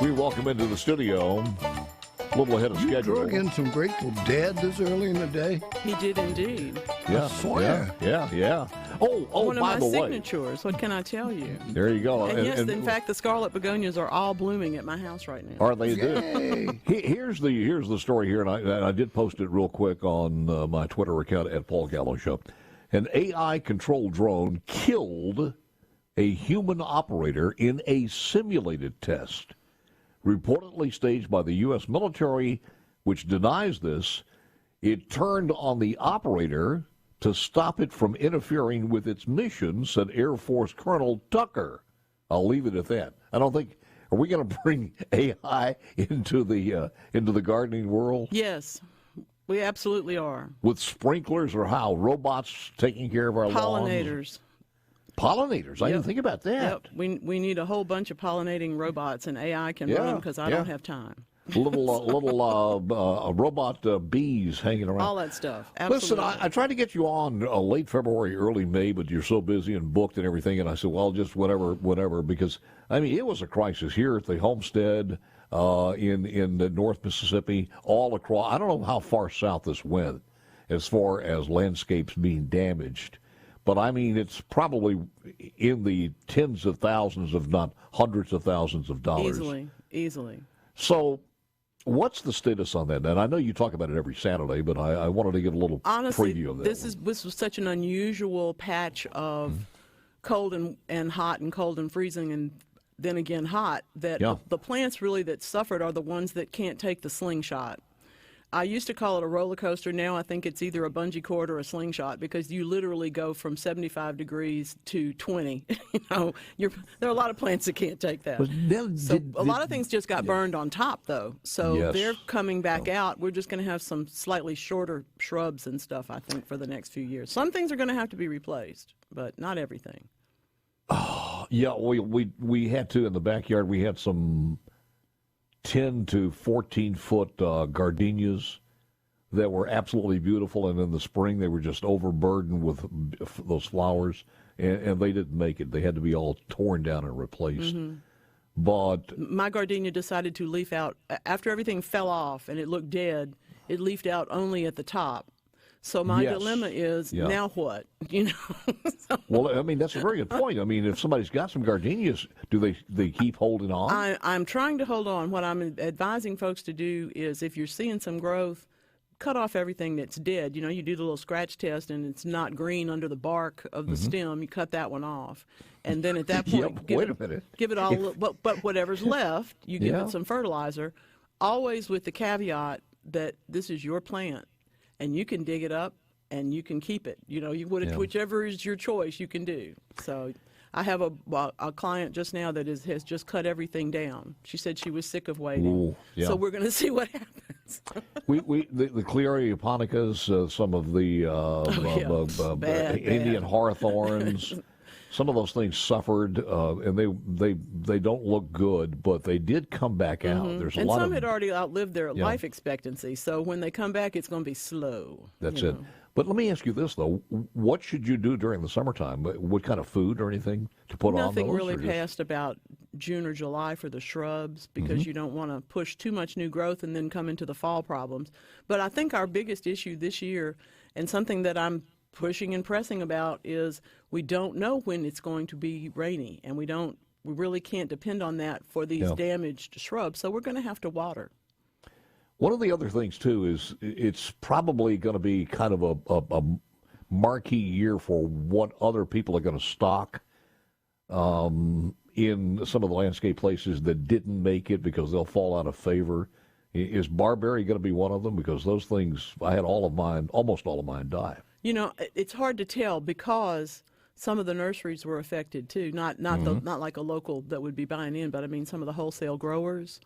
we welcome into the studio, a little ahead of schedule. You drug in some Grateful Dead this early in the day? He did indeed. I swear. Yeah. Oh, One of by my the way. signatures. What can I tell you? There you go. And yes, in fact, the scarlet begonias are all blooming at my house right now. Are they? Here's the story here, and I did post it real quick on my Twitter account at Paul Gallo Show. An AI-controlled drone killed a human operator in a simulated test, reportedly staged by the U.S. military, which denies this. It turned on the operator to stop it from interfering with its mission, said Air Force Colonel Tucker. I'll leave it at that. I don't think, are we going to bring AI into the gardening world? Yes, we absolutely are. With sprinklers or how? Robots taking care of our pollinators. Pollinators. I didn't think about that. Yep. We need a whole bunch of pollinating robots, and AI can run them because I don't have time. little robot bees hanging around. All that stuff. Absolutely. Listen, I tried to get you on late February, early May, but you're so busy and booked and everything. And I said, well, just whatever, because, I mean, it was a crisis here at the homestead in the North Mississippi, all across. I don't know how far south this went as far as landscapes being damaged. But, I mean, it's probably in the tens of thousands, if not hundreds of thousands of dollars. Easily. So what's the status on that? And I know you talk about it every Saturday, but I wanted to get a little preview of that. This was such an unusual patch of cold and hot and cold and freezing and then again hot that the plants really that suffered are the ones that can't take the slingshot. I used to call it a roller coaster. Now I think it's either a bungee cord or a slingshot because you literally go from 75 degrees to 20. There are a lot of plants that can't take that. A lot of things just got burned on top, though. So they're coming back out. We're just going to have some slightly shorter shrubs and stuff, I think, for the next few years. Some things are going to have to be replaced, but not everything. Oh, yeah, we had to in the backyard. We had some 10 to 14-foot gardenias that were absolutely beautiful, and in the spring they were just overburdened with those flowers, and they didn't make it. They had to be all torn down and replaced. Mm-hmm. But my gardenia decided to leaf out after everything fell off and it looked dead. It leafed out only at the top. So my dilemma is, now what? Well, I mean, that's a very good point. I mean, if somebody's got some gardenias, do they keep holding on? I'm trying to hold on. What I'm advising folks to do is if you're seeing some growth, cut off everything that's dead. You do the little scratch test and it's not green under the bark of the stem. You cut that one off. And then at that point, give it all a little, but whatever's left, you give it some fertilizer, always with the caveat that this is your plant. And you can dig it up, and you can keep it. Whichever is your choice, you can do. So, I have a client just now that has just cut everything down. She said she was sick of waiting. Ooh, yeah. So we're going to see what happens. the Clearia japonicas, some of the Indian hawthorns. Some of those things suffered, and they don't look good, but they did come back out. Mm-hmm. There's a and lot some had already outlived their life expectancy, so when they come back, it's going to be slow. That's it. But let me ask you this, though. What should you do during the summertime? What kind of food or anything to put on those? Nothing really past about June or July for the shrubs because you don't want to push too much new growth and then come into the fall problems. But I think our biggest issue this year, and something that I'm pushing and pressing about, is we don't know when it's going to be rainy, and we really can't depend on that for these damaged shrubs, so we're going to have to water. One of the other things, too, is it's probably going to be kind of a marquee year for what other people are going to stock in some of the landscape places that didn't make it because they'll fall out of favor. Is barberry going to be one of them? Because those things, I had almost all of mine die. It's hard to tell because some of the nurseries were affected too. Not like a local that would be buying in, but I mean some of the wholesale growers,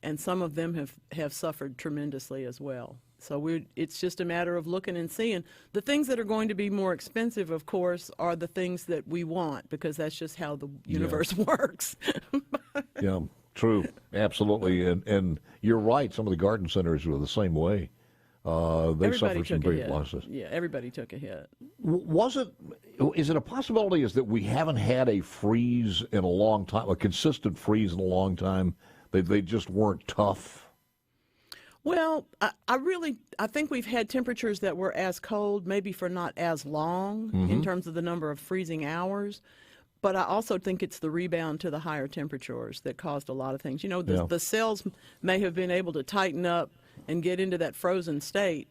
and some of them have suffered tremendously as well. So it's just a matter of looking and seeing. The things that are going to be more expensive, of course, are the things that we want because that's just how the universe works. Yeah, true, absolutely, and you're right. Some of the garden centers were the same way. They suffered some great losses. Yeah, everybody took a hit. Is it a possibility is that we haven't had a freeze in a long time, a consistent freeze in a long time, They just weren't tough. Well, I think we've had temperatures that were as cold, maybe for not as long in terms of the number of freezing hours. But I also think it's the rebound to the higher temperatures that caused a lot of things. You know, the cells may have been able to tighten up and get into that frozen state,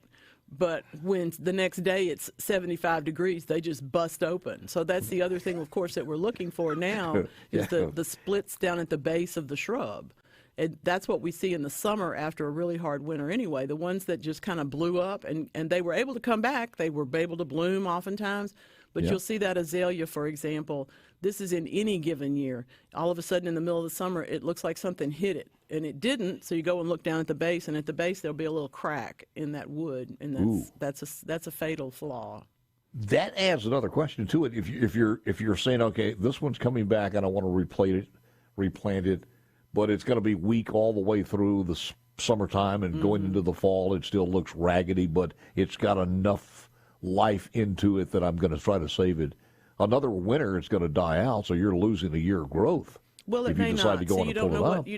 but when the next day it's 75 degrees, they just bust open. So that's the other thing, of course, that we're looking for now is the splits down at the base of the shrub. And that's what we see in the summer after a really hard winter anyway. The ones that just kind of blew up and they were able to come back. They were able to bloom oftentimes. But you'll see that azalea, for example, this is in any given year. All of a sudden in the middle of the summer, it looks like something hit it. And it didn't, so you go and look down at the base, and at the base there'll be a little crack in that wood, and that's a fatal flaw. That adds another question to it. If you're saying, okay, this one's coming back, and I want to replant it, but it's going to be weak all the way through the summertime and going into the fall, it still looks raggedy, but it's got enough life into it that I'm going to try to save it. Another winter, it's going to die out, so you're losing a year of growth. Well, it may not. So you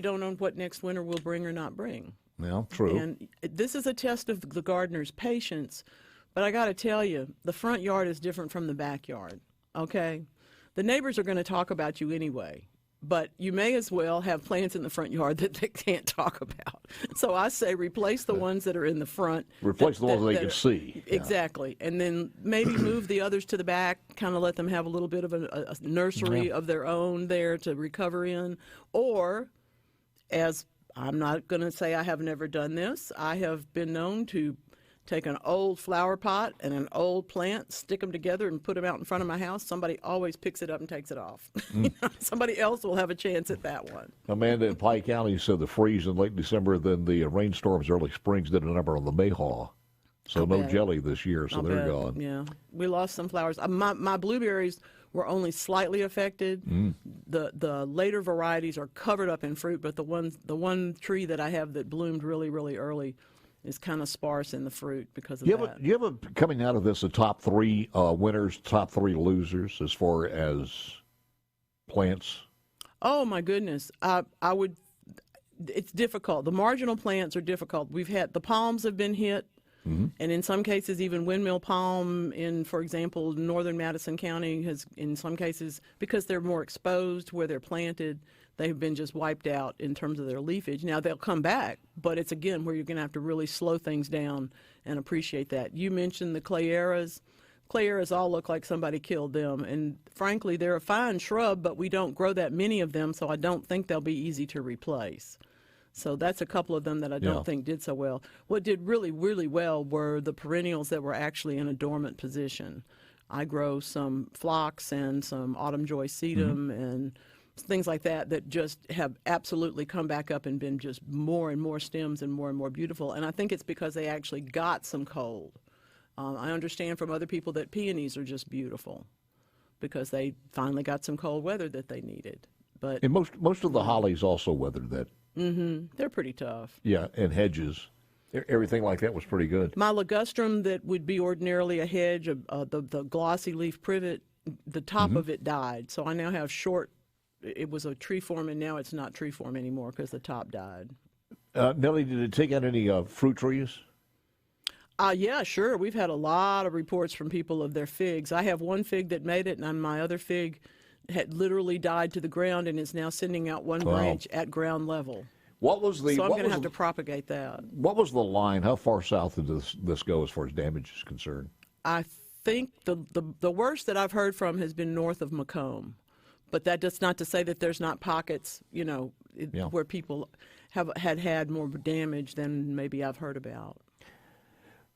don't know what next winter will bring or not bring. Yeah, true. And this is a test of the gardener's patience. But I got to tell you, the front yard is different from the backyard. Okay, the neighbors are going to talk about you anyway. But you may as well have plants in the front yard that they can't talk about. So I say replace the ones that are in the front. Replace the ones they can see. Exactly. And then maybe move the others to the back, kind of let them have a little bit of a nursery of their own there to recover in. Or, as I'm not going to say I have never done this, I have been known to take an old flower pot and an old plant, stick them together and put them out in front of my house. Somebody always picks it up and takes it off. Somebody else will have a chance at that one. Amanda in Pike County said the freeze in late December, then the rainstorms early springs did a number on the mayhaw. So no jelly this year, so they're gone. Yeah, we lost some flowers. My blueberries were only slightly affected. The later varieties are covered up in fruit, but the one tree that I have that bloomed really, really early is kind of sparse in the fruit because of that. You have a coming out of this, the top three winners, top three losers as far as plants? Oh, my goodness. It's difficult. The marginal plants are difficult. The palms have been hit, and in some cases even windmill palm in, for example, northern Madison County has, in some cases, because they're more exposed where they're planted, they've been just wiped out in terms of their leafage. Now, they'll come back, but it's, again, where you're going to have to really slow things down and appreciate that. You mentioned the clayeras. Clayeras all look like somebody killed them, and frankly, they're a fine shrub, but we don't grow that many of them, so I don't think they'll be easy to replace. So that's a couple of them that I don't think did so well. What did really, really well were the perennials that were actually in a dormant position. I grow some phlox and some autumn joy sedum and things like that just have absolutely come back up and been just more and more stems and more beautiful. And I think it's because they actually got some cold. I understand from other people that peonies are just beautiful because they finally got some cold weather that they needed. But and most of the hollies also weathered that. They're pretty tough. Yeah, and hedges. Everything like that was pretty good. My ligustrum that would be ordinarily a hedge, the glossy leaf privet, the top of it died. So I now have it was a tree form, and now it's not tree form anymore because the top died. Nellie, did it take out any fruit trees? Yeah, sure. We've had a lot of reports from people of their figs. I have one fig that made it, and my other fig had literally died to the ground and is now sending out one branch at ground level. What was the? So I'm going to have to propagate that. What was the line? How far south did this go as far as damage is concerned? I think the worst that I've heard from has been north of Macomb. But that does not to say that there's not pockets, where people have had more damage than maybe I've heard about.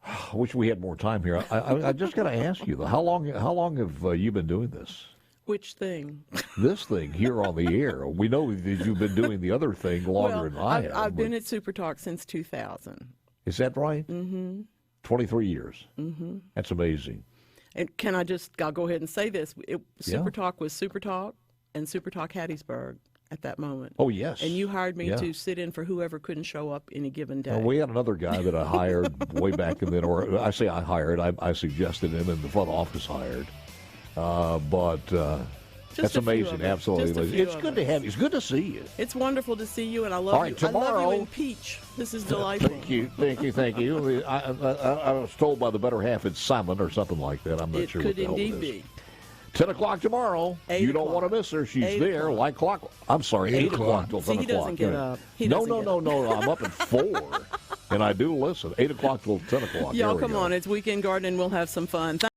I wish we had more time here. I just got to ask you, how long have you been doing this? Which thing? This thing here on the air. We know that you've been doing the other thing longer than I have. I've been at SuperTalk since 2000. Is that right? 23 years. That's amazing. And I'll go ahead and say this. SuperTalk was SuperTalk and SuperTalk Hattiesburg at that moment. Oh, yes. And you hired me to sit in for whoever couldn't show up any given day. Well, we had another guy that I hired way back in then, or I say I hired, I suggested him and the front office hired. But That's amazing. Absolutely. It's good to have you. It's good to see you. It's wonderful to see you, and I love All right, you. tomorrow, I love you in peach. This is delightful. Thank you. I was told by the better half it's Simon or something like that. I'm not sure what the hell it is. It could indeed be. 10 o'clock tomorrow. You don't want to miss her. She's there like clock. I'm sorry, 8 o'clock till 10 o'clock. He doesn't get up. No. I'm up at 4, and I do listen. 8 o'clock till 10 o'clock. Y'all come on. It's Weekend Gardening. We'll have some fun.